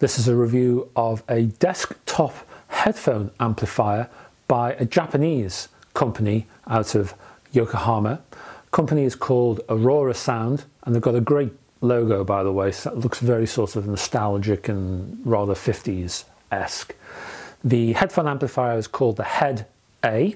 This is a review of a desktop headphone amplifier by a Japanese company out of Yokohama. The company is called Aurorasound, and they've got a great logo, by the way, so it looks very sort of nostalgic and rather 50s-esque. The headphone amplifier is called the HeadA,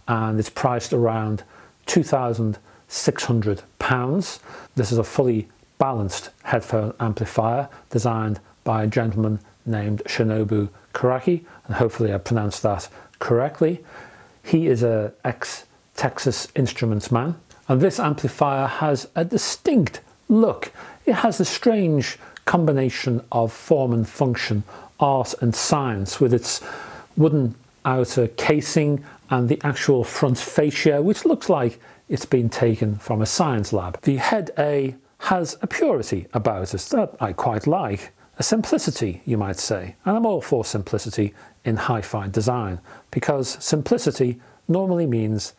and it's priced around £2,600. This is a fully balanced headphone amplifier designed by a gentleman named Shinobu Karaki, and hopefully I pronounced that correctly. He is an ex-Texas Instruments man, and this amplifier has a distinct look. It has a strange combination of form and function, art and science, with its wooden outer casing and the actual front fascia, which looks like it's been taken from a science lab. The HeadA has a purity about it that I quite like. A simplicity, you might say, and I'm all for simplicity in hi-fi design, because simplicity normally means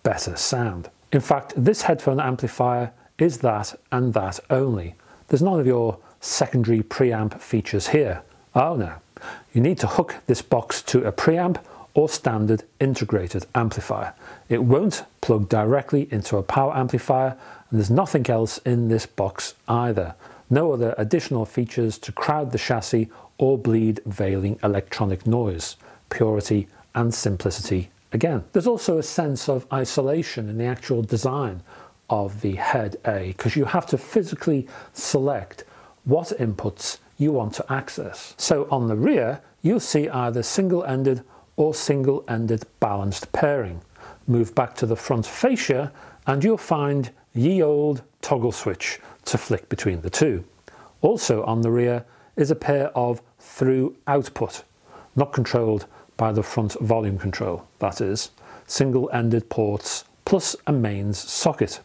better sound. In fact, this headphone amplifier is that and that only. There's none of your secondary preamp features here. Oh no, you need to hook this box to a preamp or standard integrated amplifier. It won't plug directly into a power amplifier, and there's nothing else in this box either. No other additional features to crowd the chassis or bleed veiling electronic noise. Purity and simplicity again. There's also a sense of isolation in the actual design of the HeadA, because you have to physically select what inputs you want to access. So on the rear, you'll see either single-ended or single-ended balanced pairing. Move back to the front fascia and you'll find ye old toggle switch to flick between the two. Also on the rear is a pair of through output, not controlled by the front volume control, that is, single-ended ports plus a mains socket.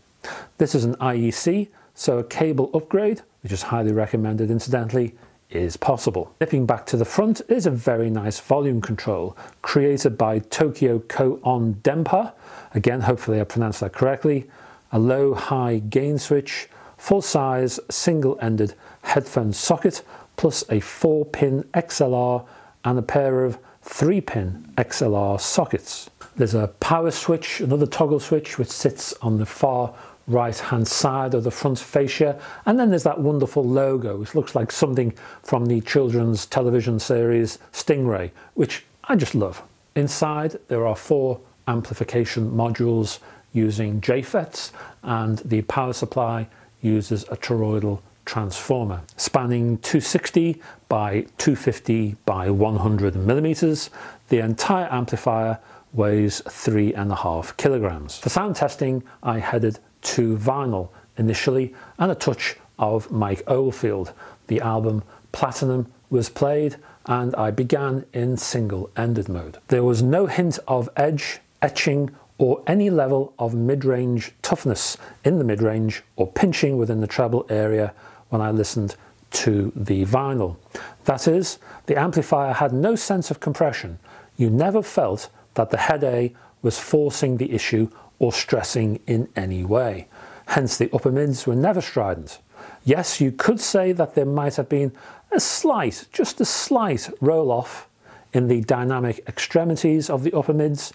This is an IEC, so a cable upgrade, which is highly recommended incidentally, is possible. Nipping back to the front is a very nice volume control created by Tokyo Ko-on Denpa. Again, hopefully I pronounced that correctly. A low-high gain switch, full-size single-ended headphone socket, plus a 4-pin XLR and a pair of 3-pin XLR sockets. There's a power switch, another toggle switch, which sits on the far right-hand side of the front fascia, and then there's that wonderful logo, which looks like something from the children's television series Stingray, which I just love. Inside there are 4 amplification modules using JFETs, and the power supply uses a toroidal transformer spanning 260 by 250 by 100 millimeters. The entire amplifier weighs 3.5 kilograms. For sound testing, I headed to vinyl initially and a touch of Mike Oldfield. The album Platinum was played and I began in single-ended mode. There was no hint of edge, etching or any level of mid-range toughness in the mid-range or pinching within the treble area when I listened to the vinyl. That is, the amplifier had no sense of compression. You never felt that the HeadA was forcing the issue or stressing in any way. Hence the upper mids were never strident. Yes, you could say that there might have been a slight, just a slight roll off in the dynamic extremities of the upper mids,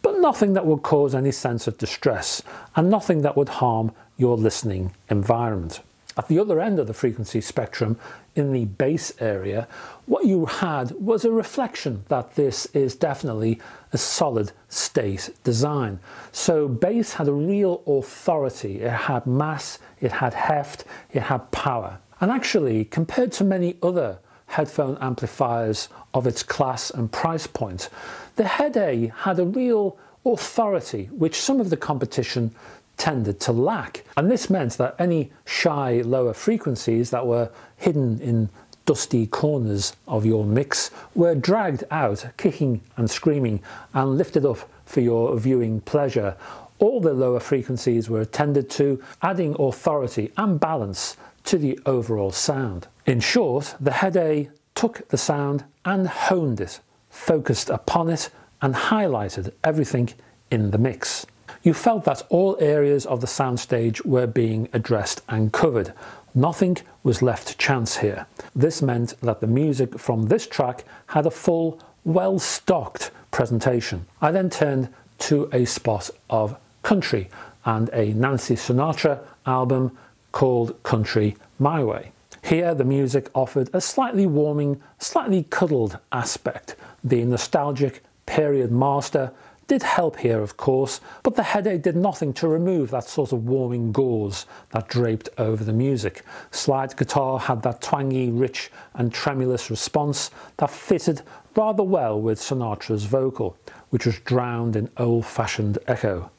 but nothing that would cause any sense of distress and nothing that would harm your listening environment. At the other end of the frequency spectrum, in the bass area, what you had was a reflection that this is definitely a solid state design. So bass had a real authority, it had mass, it had heft, it had power. And actually, compared to many other headphone amplifiers of its class and price point, the HeadA had a real authority which some of the competition tended to lack, and this meant that any shy lower frequencies that were hidden in dusty corners of your mix were dragged out kicking and screaming and lifted up for your viewing pleasure. All the lower frequencies were attended to, adding authority and balance to the overall sound. In short, the HeadA took the sound and honed it, focused upon it and highlighted everything in the mix. You felt that all areas of the soundstage were being addressed and covered, Nothing was left to chance here. This meant that the music from this track had a full, well-stocked presentation. I then turned to a spot of country and a Nancy Sinatra album called Country My Way. Here the music offered a slightly warming, slightly cuddled aspect. The nostalgic period master did help here, of course, but the HeadA did nothing to remove that sort of warming gauze that draped over the music. Slide guitar had that twangy, rich and tremulous response that fitted rather well with Sinatra's vocal, which was drowned in old-fashioned echo.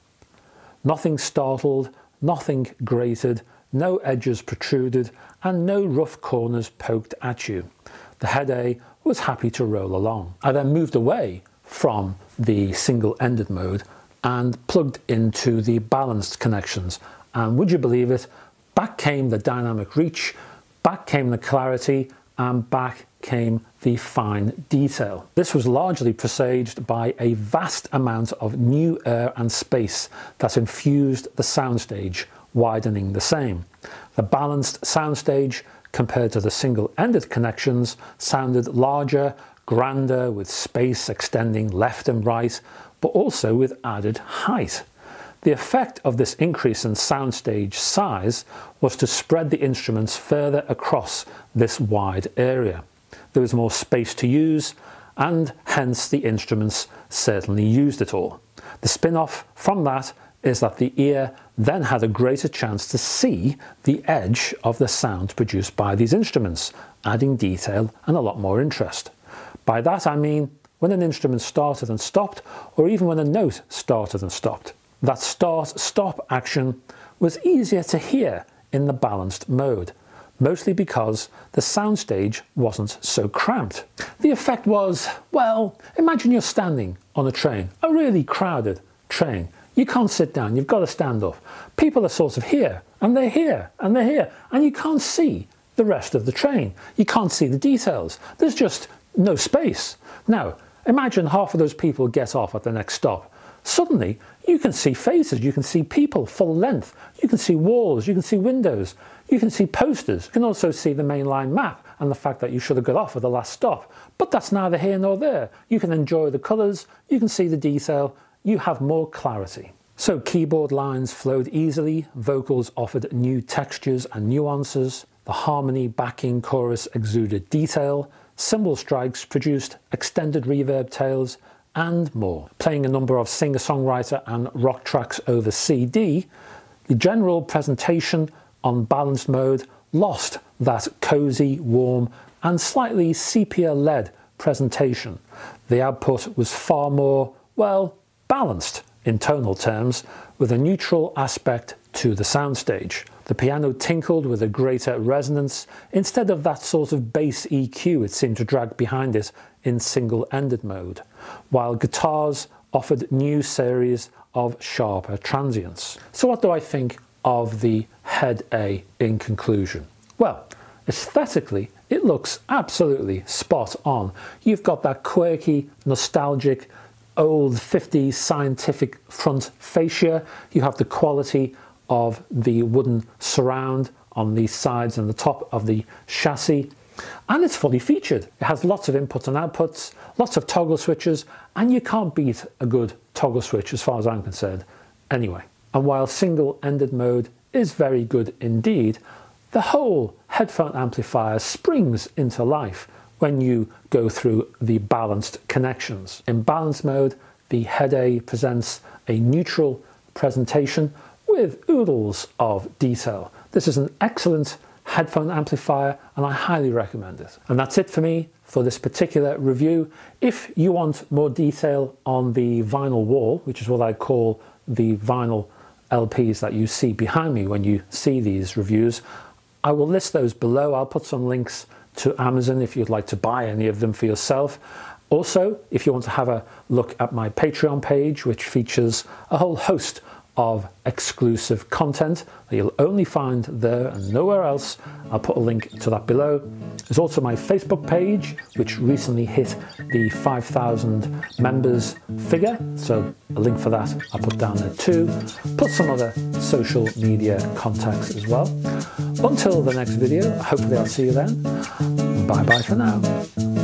Nothing startled, nothing grated, no edges protruded, and no rough corners poked at you. The HeadA was happy to roll along. I then moved away from the single-ended mode and plugged into the balanced connections, and would you believe it, back came the dynamic reach, back came the clarity, and back came the fine detail. This was largely presaged by a vast amount of new air and space that infused the soundstage, widening the same. The balanced soundstage, compared to the single-ended connections, sounded larger, grander, with space extending left and right, but also with added height. The effect of this increase in soundstage size was to spread the instruments further across this wide area. There was more space to use, and hence the instruments certainly used it all. The spin-off from that is that the ear then had a greater chance to see the edge of the sound produced by these instruments, adding detail and a lot more interest. By that I mean when an instrument started and stopped, or even when a note started and stopped. That start-stop action was easier to hear in the balanced mode, mostly because the soundstage wasn't so cramped. The effect was, well, imagine you're standing on a train, a really crowded train. You can't sit down, you've got to stand up. People are sort of here, and they're here, and they're here, and you can't see the rest of the train. You can't see the details. There's just no space. Now, imagine half of those people get off at the next stop. Suddenly, you can see faces, you can see people full length, you can see walls, you can see windows, you can see posters, you can also see the mainline map and the fact that you should have got off at the last stop. But that's neither here nor there. You can enjoy the colours, you can see the detail, you have more clarity. So keyboard lines flowed easily, vocals offered new textures and nuances, the harmony backing chorus exuded detail, cymbal strikes produced extended reverb tails, and more. Playing a number of singer-songwriter and rock tracks over CD, the general presentation on balanced mode lost that cosy, warm, and slightly sepia-led presentation. The output was far more, well, balanced in tonal terms, with a neutral aspect to the soundstage. The piano tinkled with a greater resonance instead of that sort of bass EQ it seemed to drag behind it in single-ended mode, while guitars offered new series of sharper transients. So what do I think of the HeadA in conclusion? Well, aesthetically, it looks absolutely spot on. You've got that quirky, nostalgic, old 50s scientific front fascia. You have the quality of the wooden surround on the sides and the top of the chassis, and it's fully featured. It has lots of inputs and outputs, lots of toggle switches, and you can't beat a good toggle switch as far as I'm concerned anyway. And while single-ended mode is very good indeed, the whole headphone amplifier springs into life when you go through the balanced connections. In balanced mode, the HeadA presents a neutral presentation with oodles of detail. This is an excellent headphone amplifier and I highly recommend it. And that's it for me for this particular review. If you want more detail on the vinyl wall, which is what I call the vinyl LPs that you see behind me when you see these reviews, I will list those below. I'll put some links to Amazon if you'd like to buy any of them for yourself. Also, if you want to have a look at my Patreon page, which features a whole host of exclusive content that you'll only find there and nowhere else. I'll put a link to that below. There's also my Facebook page, which recently hit the 5,000 members figure, so a link for that I'll put down there too, plus some other social media contacts as well. Until the next video, hopefully I'll see you then. Bye bye for now.